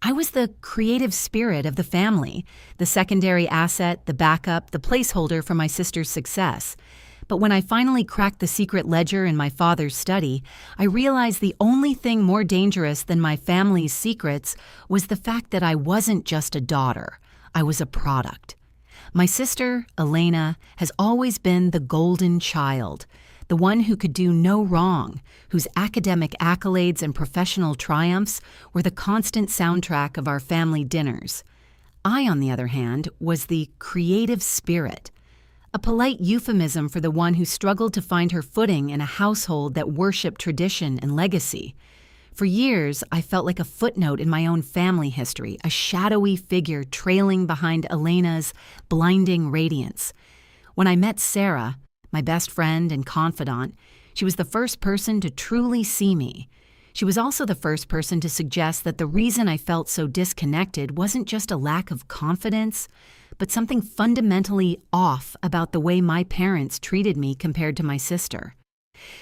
I was the creative spirit of the family, the secondary asset, the backup, the placeholder for my sister's success. But when I finally cracked the secret ledger in my father's study, I realized the only thing more dangerous than my family's secrets was the fact that I wasn't just a daughter. I was a product. My sister, Elena, has always been the golden child, the one who could do no wrong, whose academic accolades and professional triumphs were the constant soundtrack of our family dinners. I, on the other hand, was the creative spirit, a polite euphemism for the one who struggled to find her footing in a household that worshipped tradition and legacy. For years, I felt like a footnote in my own family history, a shadowy figure trailing behind Elena's blinding radiance. When I met Sarah, my best friend and confidant, she was the first person to truly see me. She was also the first person to suggest that the reason I felt so disconnected wasn't just a lack of confidence, but something fundamentally off about the way my parents treated me compared to my sister.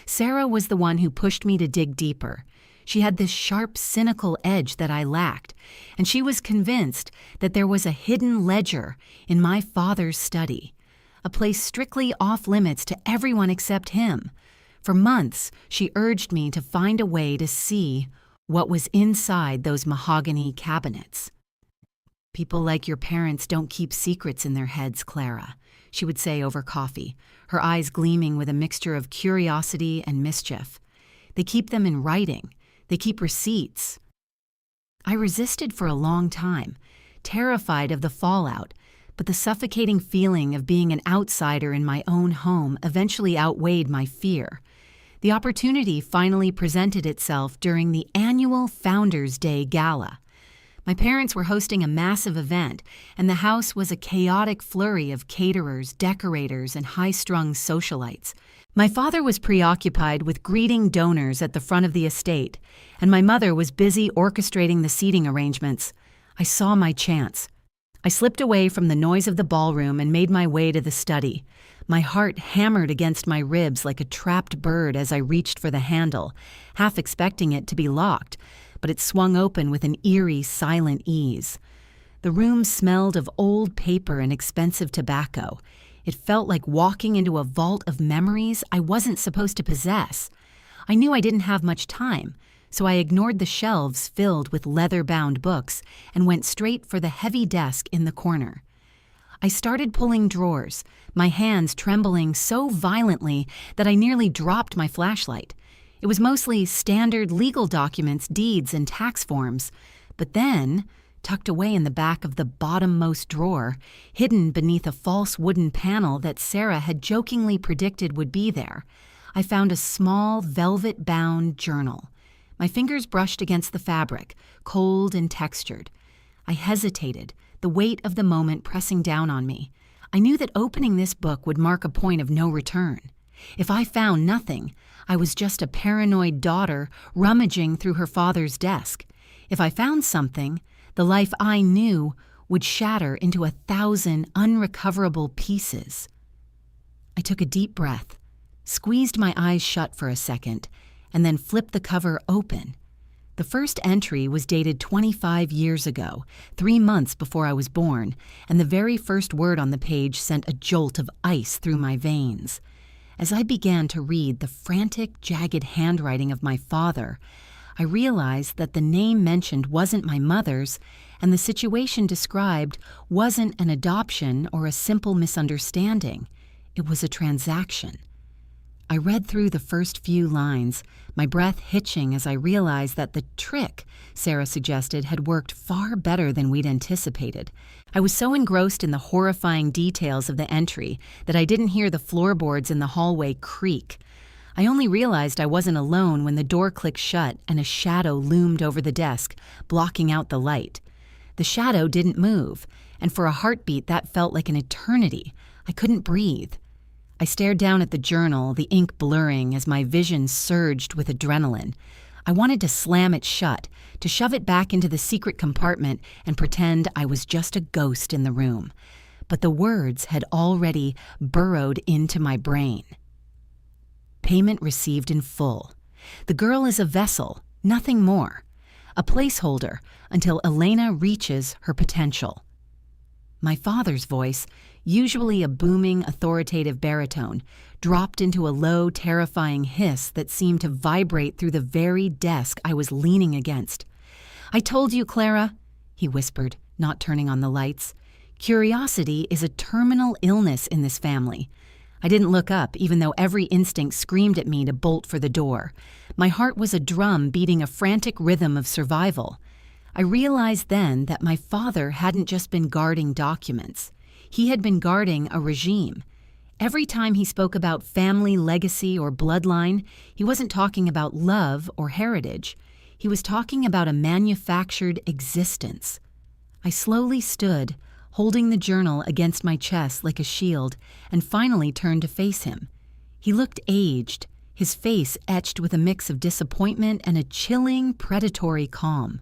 Sarah was the one who pushed me to dig deeper. She had this sharp, cynical edge that I lacked, and she was convinced that there was a hidden ledger in my father's study, a place strictly off-limits to everyone except him. For months, she urged me to find a way to see what was inside those mahogany cabinets. "People like your parents don't keep secrets in their heads, Clara," she would say over coffee, her eyes gleaming with a mixture of curiosity and mischief. "They keep them in writing. They keep receipts." I resisted for a long time, terrified of the fallout, but the suffocating feeling of being an outsider in my own home eventually outweighed my fear. The opportunity finally presented itself during the annual Founders' Day Gala. My parents were hosting a massive event, and the house was a chaotic flurry of caterers, decorators, and high-strung socialites. My father was preoccupied with greeting donors at the front of the estate, and my mother was busy orchestrating the seating arrangements. I saw my chance. I slipped away from the noise of the ballroom and made my way to the study. My heart hammered against my ribs like a trapped bird as I reached for the handle, half expecting it to be locked, but it swung open with an eerie, silent ease. The room smelled of old paper and expensive tobacco. It felt like walking into a vault of memories I wasn't supposed to possess. I knew I didn't have much time, so I ignored the shelves filled with leather-bound books and went straight for the heavy desk in the corner. I started pulling drawers, my hands trembling so violently that I nearly dropped my flashlight. It was mostly standard legal documents, deeds, and tax forms. But then, tucked away in the back of the bottommost drawer, hidden beneath a false wooden panel that Sarah had jokingly predicted would be there, I found a small, velvet-bound journal. My fingers brushed against the fabric, cold and textured. I hesitated, the weight of the moment pressing down on me. I knew that opening this book would mark a point of no return. If I found nothing, I was just a paranoid daughter rummaging through her father's desk. If I found something, the life I knew would shatter into 1,000 unrecoverable pieces. I took a deep breath, squeezed my eyes shut for a second, and then flipped the cover open. The first entry was dated 25 years ago, 3 months before I was born, and the very first word on the page sent a jolt of ice through my veins. As I began to read the frantic, jagged handwriting of my father, I realized that the name mentioned wasn't my mother's, and the situation described wasn't an adoption or a simple misunderstanding. It was a transaction. I read through the first few lines, my breath hitching as I realized that the trick Sarah suggested had worked far better than we'd anticipated. I was so engrossed in the horrifying details of the entry that I didn't hear the floorboards in the hallway creak. I only realized I wasn't alone when the door clicked shut and a shadow loomed over the desk, blocking out the light. The shadow didn't move, and for a heartbeat that felt like an eternity. I couldn't breathe. I stared down at the journal, the ink blurring as my vision surged with adrenaline. I wanted to slam it shut, to shove it back into the secret compartment and pretend I was just a ghost in the room. But the words had already burrowed into my brain. Payment received in full. The girl is a vessel, nothing more. a placeholder until Elena reaches her potential. My father's voice, usually a booming, authoritative baritone, dropped into a low, terrifying hiss that seemed to vibrate through the very desk I was leaning against. "I told you, Clara," he whispered, not turning on the lights. "Curiosity is a terminal illness in this family." I didn't look up, even though every instinct screamed at me to bolt for the door. My heart was a drum beating a frantic rhythm of survival. I realized then that my father hadn't just been guarding documents. He had been guarding a regime. Every time he spoke about family legacy or bloodline, he wasn't talking about love or heritage. He was talking about a manufactured existence. I slowly stood, holding the journal against my chest like a shield, and finally turned to face him. He looked aged, his face etched with a mix of disappointment and a chilling, predatory calm.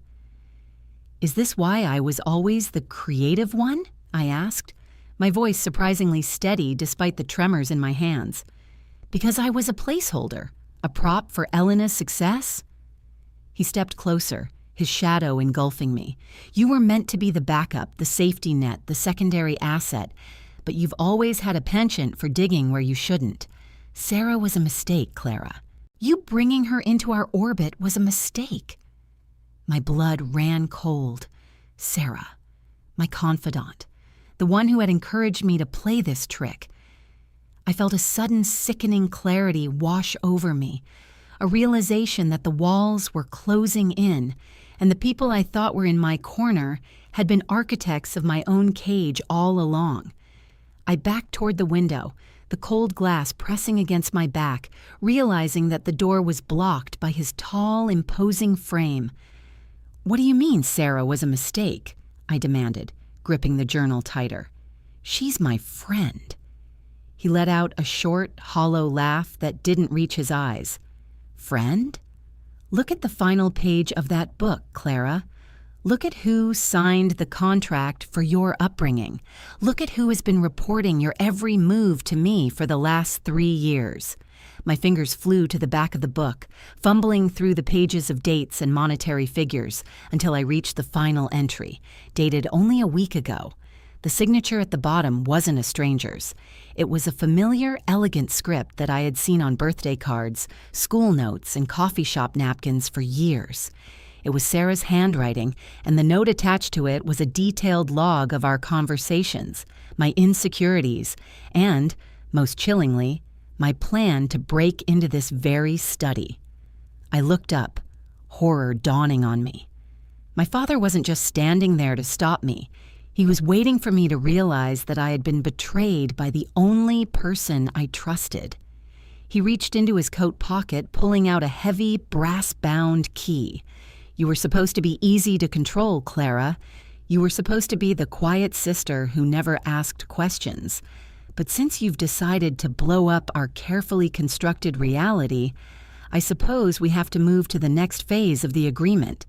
"Is this why I was always the creative one?" I asked, my voice surprisingly steady despite the tremors in my hands. "Because I was a placeholder, a prop for Elena's success?" He stepped closer, his shadow engulfing me. "You were meant to be the backup, the safety net, the secondary asset, but you've always had a penchant for digging where you shouldn't. Sarah was a mistake, Clara. You bringing her into our orbit was a mistake." My blood ran cold. Sarah, my confidant, the one who had encouraged me to play this trick. I felt a sudden sickening clarity wash over me, a realization that the walls were closing in, and the people I thought were in my corner had been architects of my own cage all along. I backed toward the window, the cold glass pressing against my back, realizing that the door was blocked by his tall, imposing frame. "What do you mean Sarah was a mistake?" I demanded, gripping the journal tighter. "She's my friend." He let out a short, hollow laugh that didn't reach his eyes. "Friend? Look at the final page of that book, Clara. Look at who signed the contract for your upbringing. Look at who has been reporting your every move to me for the last 3 years. My fingers flew to the back of the book, fumbling through the pages of dates and monetary figures until I reached the final entry, dated only a week ago. The signature at the bottom wasn't a stranger's. It was a familiar, elegant script that I had seen on birthday cards, school notes, and coffee shop napkins for years. It was Sarah's handwriting, and the note attached to it was a detailed log of our conversations, my insecurities, and, most chillingly, my plan to break into this very study. I looked up, horror dawning on me. My father wasn't just standing there to stop me. He was waiting for me to realize that I had been betrayed by the only person I trusted. He reached into his coat pocket, pulling out a heavy, brass-bound key. "You were supposed to be easy to control, Clara. You were supposed to be the quiet sister who never asked questions. But since you've decided to blow up our carefully constructed reality, I suppose we have to move to the next phase of the agreement."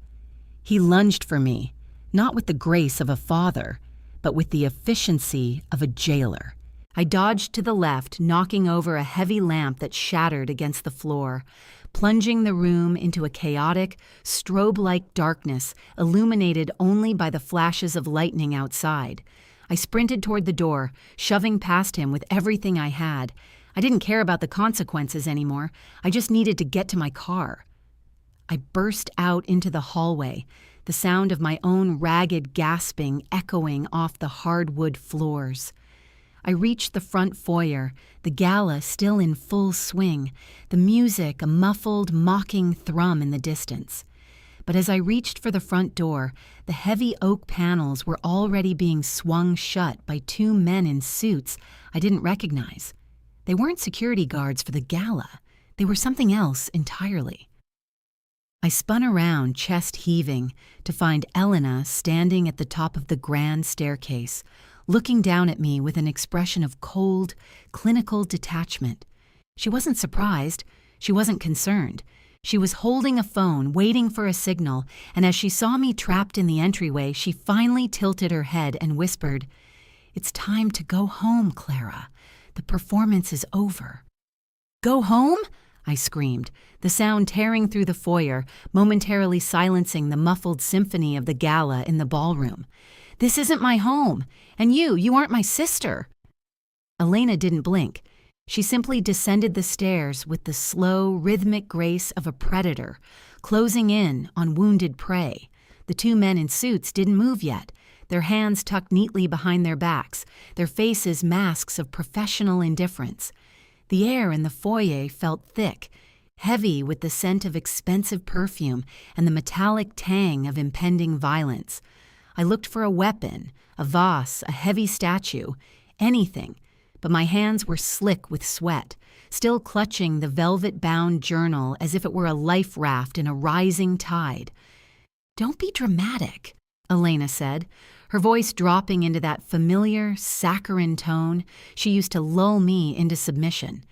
He lunged for me, not with the grace of a father, but with the efficiency of a jailer. I dodged to the left, knocking over a heavy lamp that shattered against the floor, plunging the room into a chaotic, strobe-like darkness illuminated only by the flashes of lightning outside. I sprinted toward the door, shoving past him with everything I had. I didn't care about the consequences anymore. I just needed to get to my car. I burst out into the hallway, the sound of my own ragged gasping echoing off the hardwood floors. I reached the front foyer, the gala still in full swing, the music a muffled, mocking thrum in the distance. But as I reached for the front door, the heavy oak panels were already being swung shut by 2 men in suits I didn't recognize. They weren't security guards for the gala. They were something else entirely. I spun around, chest heaving, to find Elena standing at the top of the grand staircase, looking down at me with an expression of cold, clinical detachment. She wasn't surprised. She wasn't concerned. She was holding a phone, waiting for a signal, and as she saw me trapped in the entryway, she finally tilted her head and whispered, "It's time to go home, Clara. The performance is over." "Go home?" I screamed, the sound tearing through the foyer, momentarily silencing the muffled symphony of the gala in the ballroom. "This isn't my home, and you aren't my sister." Elena didn't blink. She simply descended the stairs with the slow, rhythmic grace of a predator, closing in on wounded prey. The two men in suits didn't move yet, their hands tucked neatly behind their backs, their faces masks of professional indifference. The air in the foyer felt thick, heavy with the scent of expensive perfume and the metallic tang of impending violence. I looked for a weapon, a vase, a heavy statue, anything, but my hands were slick with sweat, still clutching the velvet-bound journal as if it were a life raft in a rising tide. "Don't be dramatic," Elena said, her voice dropping into that familiar, saccharine tone she used to lull me into submission.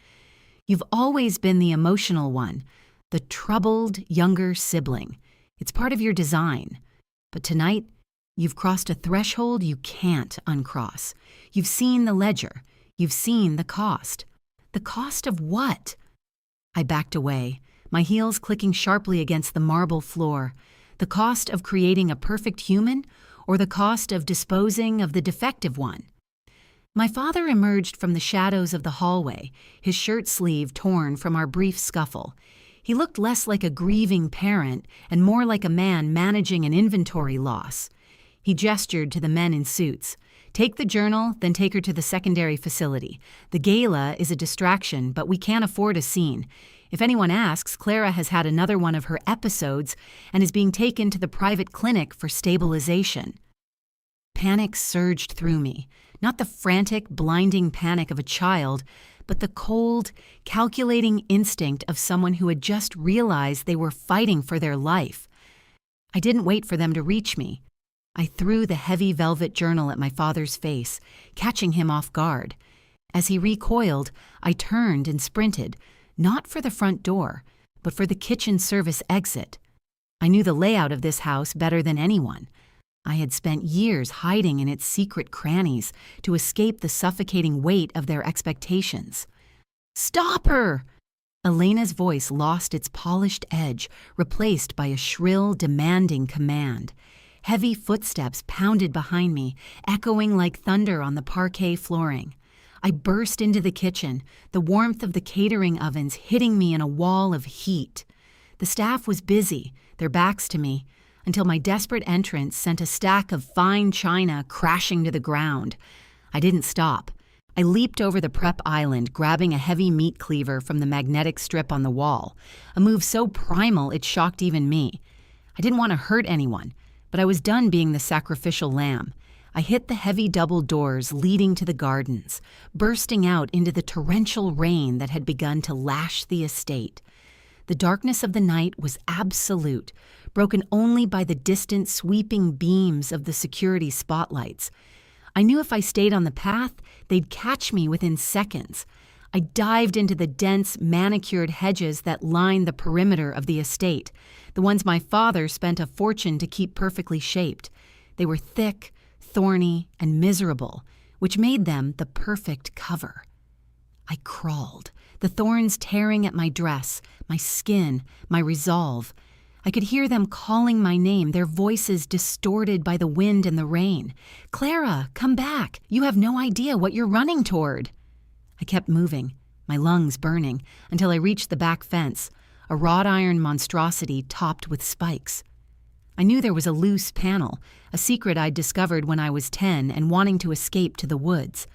"You've always been the emotional one, the troubled younger sibling. It's part of your design. But tonight, you've crossed a threshold you can't uncross. You've seen the ledger. You've seen the cost." "The cost of what?" I backed away, my heels clicking sharply against the marble floor. The cost of creating a perfect human, or the cost of disposing of the defective one? My father emerged from the shadows of the hallway, his shirt sleeve torn from our brief scuffle. He looked less like a grieving parent and more like a man managing an inventory loss. He gestured to the men in suits. "Take the journal, then take her to the secondary facility. The gala is a distraction, but we can't afford a scene. If anyone asks, Clara has had another one of her episodes and is being taken to the private clinic for stabilization." Panic surged through me, not the frantic, blinding panic of a child, but the cold, calculating instinct of someone who had just realized they were fighting for their life. I didn't wait for them to reach me. I threw the heavy velvet journal at my father's face, catching him off guard. As he recoiled, I turned and sprinted, not for the front door, but for the kitchen service exit. I knew the layout of this house better than anyone. I had spent years hiding in its secret crannies to escape the suffocating weight of their expectations. "Stop her!" Elena's voice lost its polished edge, replaced by a shrill, demanding command. Heavy footsteps pounded behind me, echoing like thunder on the parquet flooring. I burst into the kitchen, the warmth of the catering ovens hitting me in a wall of heat. The staff was busy, their backs to me, until my desperate entrance sent a stack of fine china crashing to the ground. I didn't stop. I leaped over the prep island, grabbing a heavy meat cleaver from the magnetic strip on the wall, a move so primal it shocked even me. I didn't want to hurt anyone, but I was done being the sacrificial lamb. I hit the heavy double doors leading to the gardens, bursting out into the torrential rain that had begun to lash the estate. The darkness of the night was absolute, broken only by the distant sweeping beams of the security spotlights. I knew if I stayed on the path, they'd catch me within seconds. I dived into the dense, manicured hedges that lined the perimeter of the estate, the ones my father spent a fortune to keep perfectly shaped. They were thick, thorny, and miserable, which made them the perfect cover. I crawled, the thorns tearing at my dress, my skin, my resolve. I could hear them calling my name, their voices distorted by the wind and the rain. "Clara, come back! You have no idea what you're running toward!" I kept moving, my lungs burning, until I reached the back fence, a wrought iron monstrosity topped with spikes. I knew there was a loose panel, a secret I'd discovered when I was 10 and wanting to escape to the woods.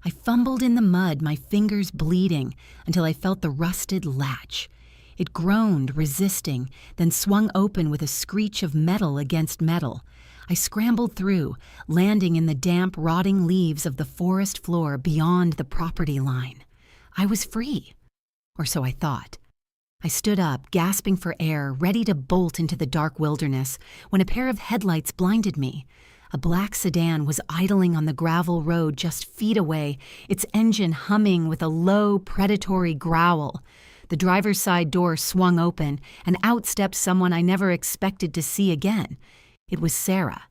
I fumbled in the mud, my fingers bleeding, until I felt the rusted latch. It groaned, resisting, then swung open with a screech of metal against metal. I scrambled through, landing in the damp, rotting leaves of the forest floor beyond the property line. I was free. Or so I thought. I stood up, gasping for air, ready to bolt into the dark wilderness, when a pair of headlights blinded me. A black sedan was idling on the gravel road just feet away, its engine humming with a low, predatory growl. The driver's side door swung open, and out stepped someone I never expected to see again. It was Sarah.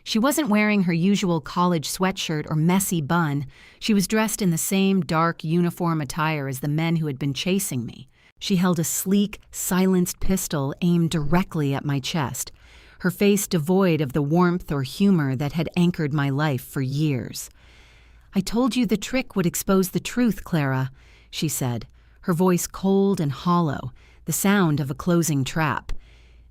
She wasn't wearing her usual college sweatshirt or messy bun. She was dressed in the same dark uniform attire as the men who had been chasing me. She held a sleek, silenced pistol aimed directly at my chest, her face devoid of the warmth or humor that had anchored my life for years. "I told you the trick would expose the truth, Clara," she said, her voice cold and hollow, the sound of a closing trap.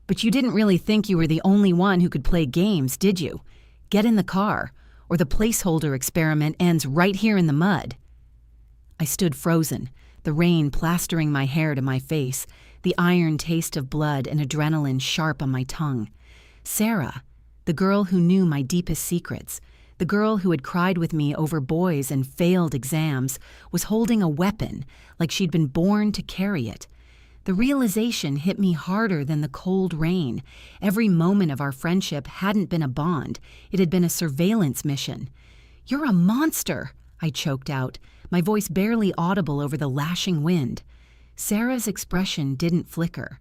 "But you didn't really think you were the only one who could play games, did you? Get in the car, or the placeholder experiment ends right here in the mud." I stood frozen, the rain plastering my hair to my face, the iron taste of blood and adrenaline sharp on my tongue. Sarah, the girl who knew my deepest secrets, the girl who had cried with me over boys and failed exams, was holding a weapon like she'd been born to carry it. The realization hit me harder than the cold rain. Every moment of our friendship hadn't been a bond. It had been a surveillance mission. "You're a monster," I choked out, my voice barely audible over the lashing wind. Sarah's expression didn't flicker.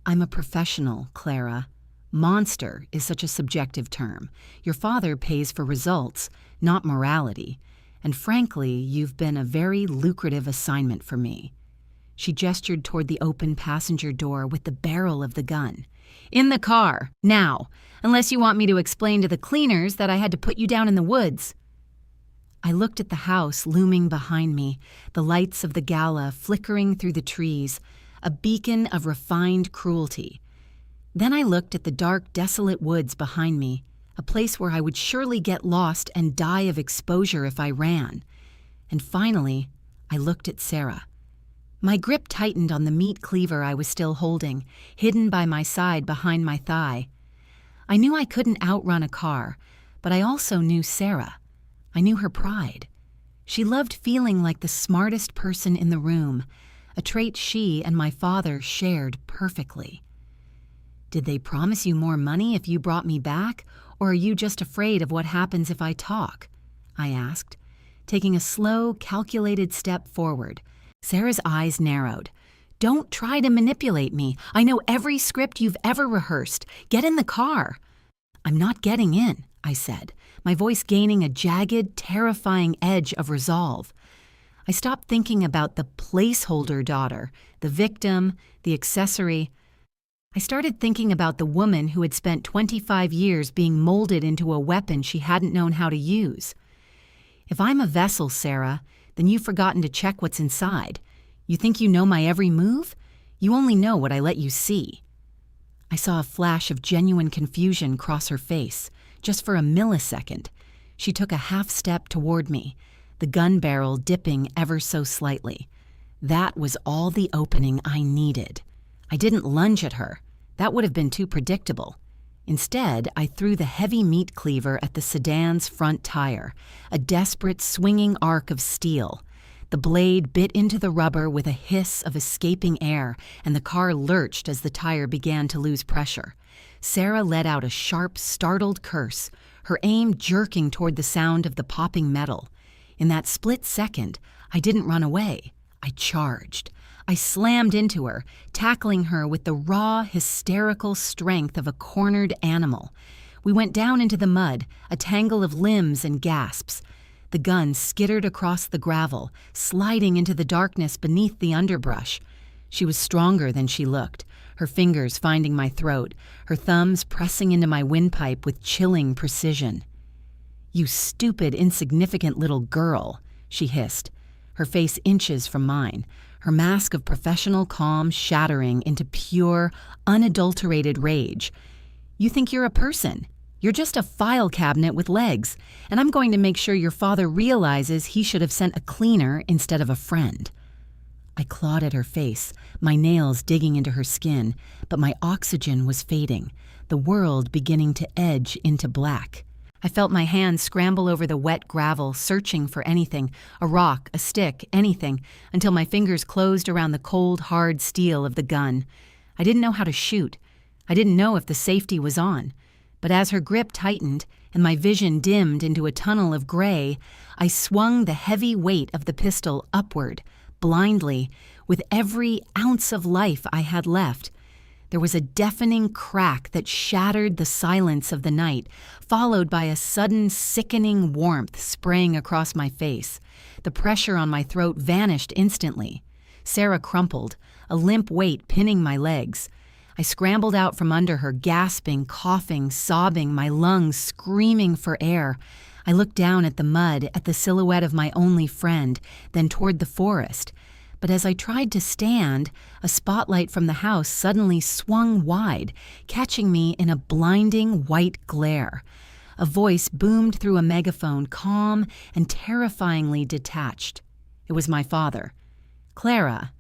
"I'm a professional, Clara. Monster is such a subjective term. Your father pays for results, not morality. And frankly, you've been a very lucrative assignment for me." She gestured toward the open passenger door with the barrel of the gun. "In the car, now, unless you want me to explain to the cleaners that I had to put you down in the woods." I looked at the house looming behind me, the lights of the gala flickering through the trees, a beacon of refined cruelty. Then I looked at the dark, desolate woods behind me, a place where I would surely get lost and die of exposure if I ran. And finally, I looked at Sarah. My grip tightened on the meat cleaver I was still holding, hidden by my side behind my thigh. I knew I couldn't outrun a car, but I also knew Sarah. I knew her pride. She loved feeling like the smartest person in the room, a trait she and my father shared perfectly. "Did they promise you more money if you brought me back, or are you just afraid of what happens if I talk?" I asked, taking a slow, calculated step forward. Sarah's eyes narrowed. "Don't try to manipulate me. I know every script you've ever rehearsed. Get in the car." "I'm not getting in," I said, my voice gaining a jagged, terrifying edge of resolve. I stopped thinking about the placeholder daughter, the victim, the accessory. I started thinking about the woman who had spent 25 years being molded into a weapon she hadn't known how to use. "If I'm a vessel, Sarah, then you've forgotten to check what's inside. You think you know my every move? You only know what I let you see." I saw a flash of genuine confusion cross her face, just for a millisecond. She took a half step toward me, the gun barrel dipping ever so slightly. That was all the opening I needed. I didn't lunge at her. That would have been too predictable. Instead, I threw the heavy meat cleaver at the sedan's front tire, a desperate swinging arc of steel. The blade bit into the rubber with a hiss of escaping air, and the car lurched as the tire began to lose pressure. Sarah let out a sharp, startled curse, her aim jerking toward the sound of the popping metal. In that split second, I didn't run away. I charged. I slammed into her, tackling her with the raw, hysterical strength of a cornered animal. We went down into the mud, a tangle of limbs and gasps. The gun skittered across the gravel, sliding into the darkness beneath the underbrush. She was stronger than she looked, her fingers finding my throat, her thumbs pressing into my windpipe with chilling precision. "You stupid, insignificant little girl," she hissed, her face inches from mine, her mask of professional calm shattering into pure, unadulterated rage. "You think you're a person. You're just a file cabinet with legs, and I'm going to make sure your father realizes he should have sent a cleaner instead of a friend." I clawed at her face, my nails digging into her skin, but my oxygen was fading, the world beginning to edge into black. I felt my hands scramble over the wet gravel, searching for anything, a rock, a stick, anything, until my fingers closed around the cold, hard steel of the gun. I didn't know how to shoot. I didn't know if the safety was on. But as her grip tightened and my vision dimmed into a tunnel of gray, I swung the heavy weight of the pistol upward, blindly, with every ounce of life I had left. There was a deafening crack that shattered the silence of the night, followed by a sudden sickening warmth spraying across my face. The pressure on my throat vanished instantly. Sarah crumpled, a limp weight pinning my legs. I scrambled out from under her, gasping, coughing, sobbing, my lungs screaming for air. I looked down at the mud, at the silhouette of my only friend, then toward the forest. But as I tried to stand, a spotlight from the house suddenly swung wide, catching me in a blinding white glare. A voice boomed through a megaphone, calm and terrifyingly detached. It was my father. "Clara,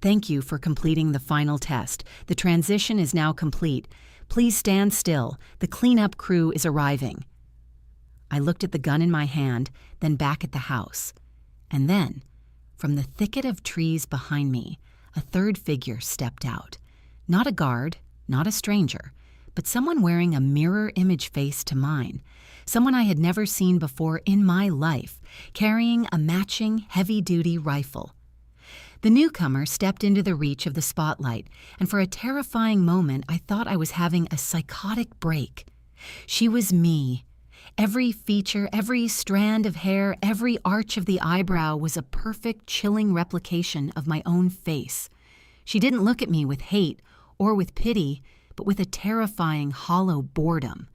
thank you for completing the final test. The transition is now complete. Please stand still. The cleanup crew is arriving." I looked at the gun in my hand, then back at the house. And then, from the thicket of trees behind me, a third figure stepped out. Not a guard, not a stranger, but someone wearing a mirror image face to mine. Someone I had never seen before in my life, carrying a matching heavy-duty rifle. The newcomer stepped into the reach of the spotlight, and for a terrifying moment I thought I was having a psychotic break. She was me. Every feature, every strand of hair, every arch of the eyebrow was a perfect, chilling replication of my own face. She didn't look at me with hate or with pity, but with a terrifying, hollow boredom.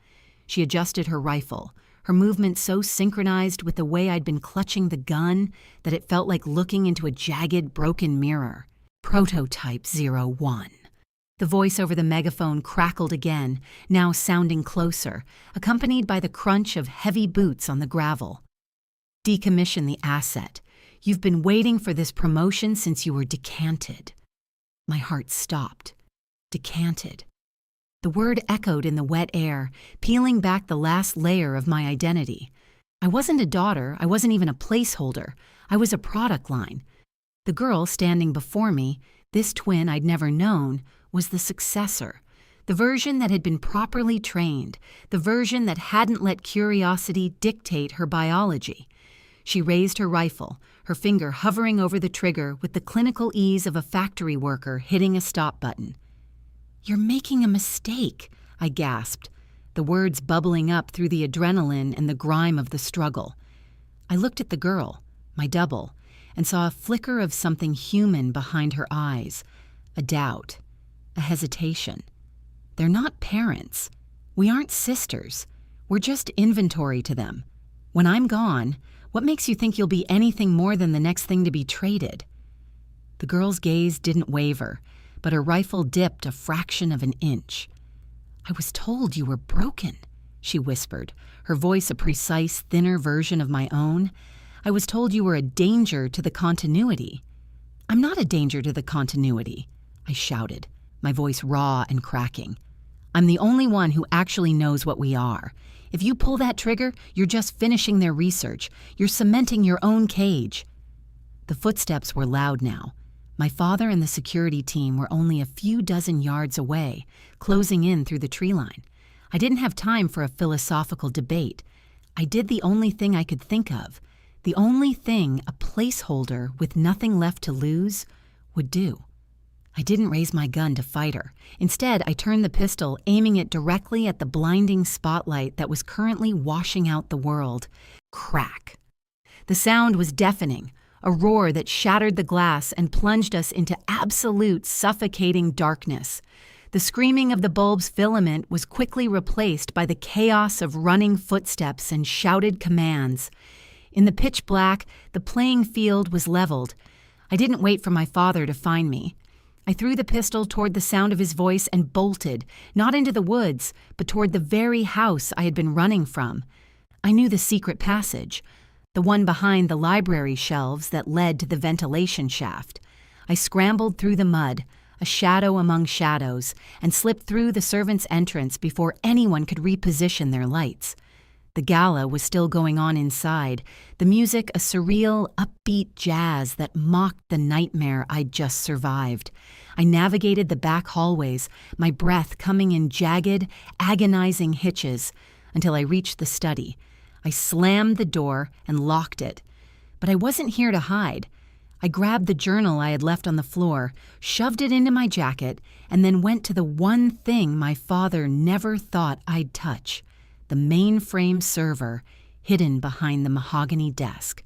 She adjusted her rifle, her movement so synchronized with the way I'd been clutching the gun that it felt like looking into a jagged, broken mirror. "Prototype 01. The voice over the megaphone crackled again, now sounding closer, accompanied by the crunch of heavy boots on the gravel. "Decommission the asset. You've been waiting for this promotion since you were decanted." My heart stopped. Decanted. The word echoed in the wet air, peeling back the last layer of my identity. I wasn't a daughter, I wasn't even a placeholder. I was a product line. The girl standing before me, this twin I'd never known, was the successor, the version that had been properly trained, the version that hadn't let curiosity dictate her biology. She raised her rifle, her finger hovering over the trigger with the clinical ease of a factory worker hitting a stop button. "You're making a mistake," I gasped, the words bubbling up through the adrenaline and the grime of the struggle. I looked at the girl, my double, and saw a flicker of something human behind her eyes, a doubt. A hesitation. "They're not parents. We aren't sisters. We're just inventory to them. When I'm gone, what makes you think you'll be anything more than the next thing to be traded?" The girl's gaze didn't waver, but her rifle dipped a fraction of an inch. "I was told you were broken," she whispered, her voice a precise, thinner version of my own. "I was told you were a danger to the continuity." "I'm not a danger to the continuity," I shouted, my voice raw and cracking. "I'm the only one who actually knows what we are. If you pull that trigger, you're just finishing their research. You're cementing your own cage." The footsteps were loud now. My father and the security team were only a few dozen yards away, closing in through the tree line. I didn't have time for a philosophical debate. I did the only thing I could think of, the only thing a placeholder with nothing left to lose would do. I didn't raise my gun to fight her. Instead, I turned the pistol, aiming it directly at the blinding spotlight that was currently washing out the world. Crack. The sound was deafening, a roar that shattered the glass and plunged us into absolute suffocating darkness. The screaming of the bulb's filament was quickly replaced by the chaos of running footsteps and shouted commands. In the pitch black, the playing field was leveled. I didn't wait for my father to find me. I threw the pistol toward the sound of his voice and bolted, not into the woods, but toward the very house I had been running from. I knew the secret passage, the one behind the library shelves that led to the ventilation shaft. I scrambled through the mud, a shadow among shadows, and slipped through the servants' entrance before anyone could reposition their lights. The gala was still going on inside, the music a surreal, upbeat jazz that mocked the nightmare I'd just survived. I navigated the back hallways, my breath coming in jagged, agonizing hitches, until I reached the study. I slammed the door and locked it. But I wasn't here to hide. I grabbed the journal I had left on the floor, shoved it into my jacket, and then went to the one thing my father never thought I'd touch. The mainframe server hidden behind the mahogany desk.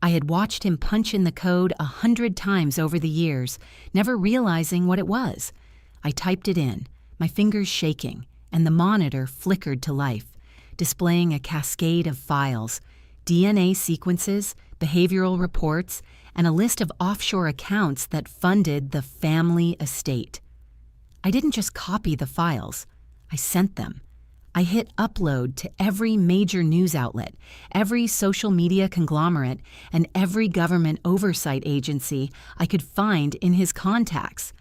I had watched him punch in the code 100 times over the years, never realizing what it was. I typed it in, my fingers shaking, and the monitor flickered to life, displaying a cascade of files, DNA sequences, behavioral reports, and a list of offshore accounts that funded the family estate. I didn't just copy the files, I sent them. I hit upload to every major news outlet, every social media conglomerate, and every government oversight agency I could find in his contacts.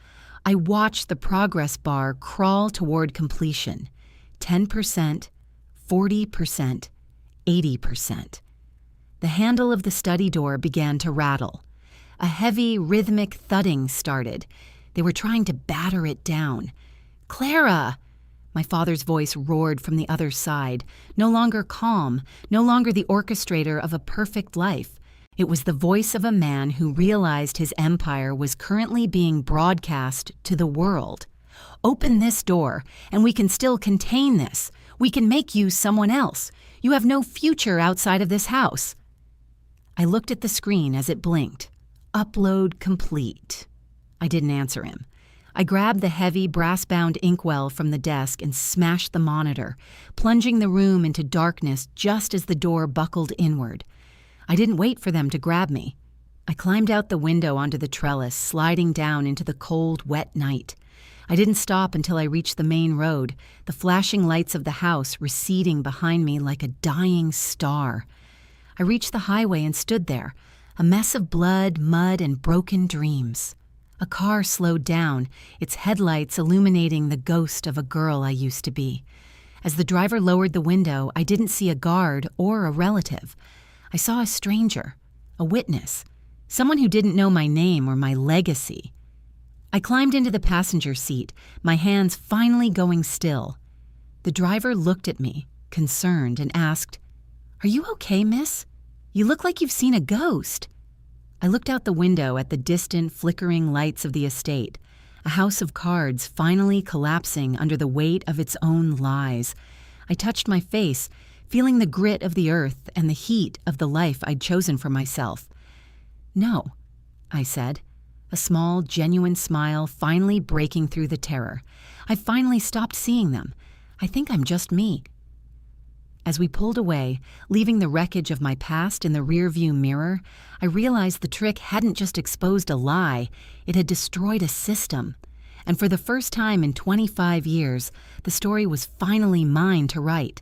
I watched the progress bar crawl toward completion. 10%, 40%, 80%. The handle of the study door began to rattle. A heavy, rhythmic thudding started. They were trying to batter it down. "Clara!" My father's voice roared from the other side, no longer calm, no longer the orchestrator of a perfect life. It was the voice of a man who realized his empire was currently being broadcast to the world. "Open this door, and we can still contain this. We can make you someone else. You have no future outside of this house." I looked at the screen as it blinked. Upload complete. I didn't answer him. I grabbed the heavy, brass-bound inkwell from the desk and smashed the monitor, plunging the room into darkness just as the door buckled inward. I didn't wait for them to grab me. I climbed out the window onto the trellis, sliding down into the cold, wet night. I didn't stop until I reached the main road, the flashing lights of the house receding behind me like a dying star. I reached the highway and stood there, a mess of blood, mud, and broken dreams. A car slowed down, its headlights illuminating the ghost of a girl I used to be. As the driver lowered the window, I didn't see a guard or a relative. I saw a stranger, a witness, someone who didn't know my name or my legacy. I climbed into the passenger seat, my hands finally going still. The driver looked at me, concerned, and asked, "Are you okay, miss? You look like you've seen a ghost." I looked out the window at the distant, flickering lights of the estate, a house of cards finally collapsing under the weight of its own lies. I touched my face, feeling the grit of the earth and the heat of the life I'd chosen for myself. "No," I said, a small, genuine smile finally breaking through the terror. I finally stopped seeing them. I think I'm just me. As we pulled away, leaving the wreckage of my past in the rearview mirror, I realized the trick hadn't just exposed a lie, it had destroyed a system. And for the first time in 25 years, the story was finally mine to write.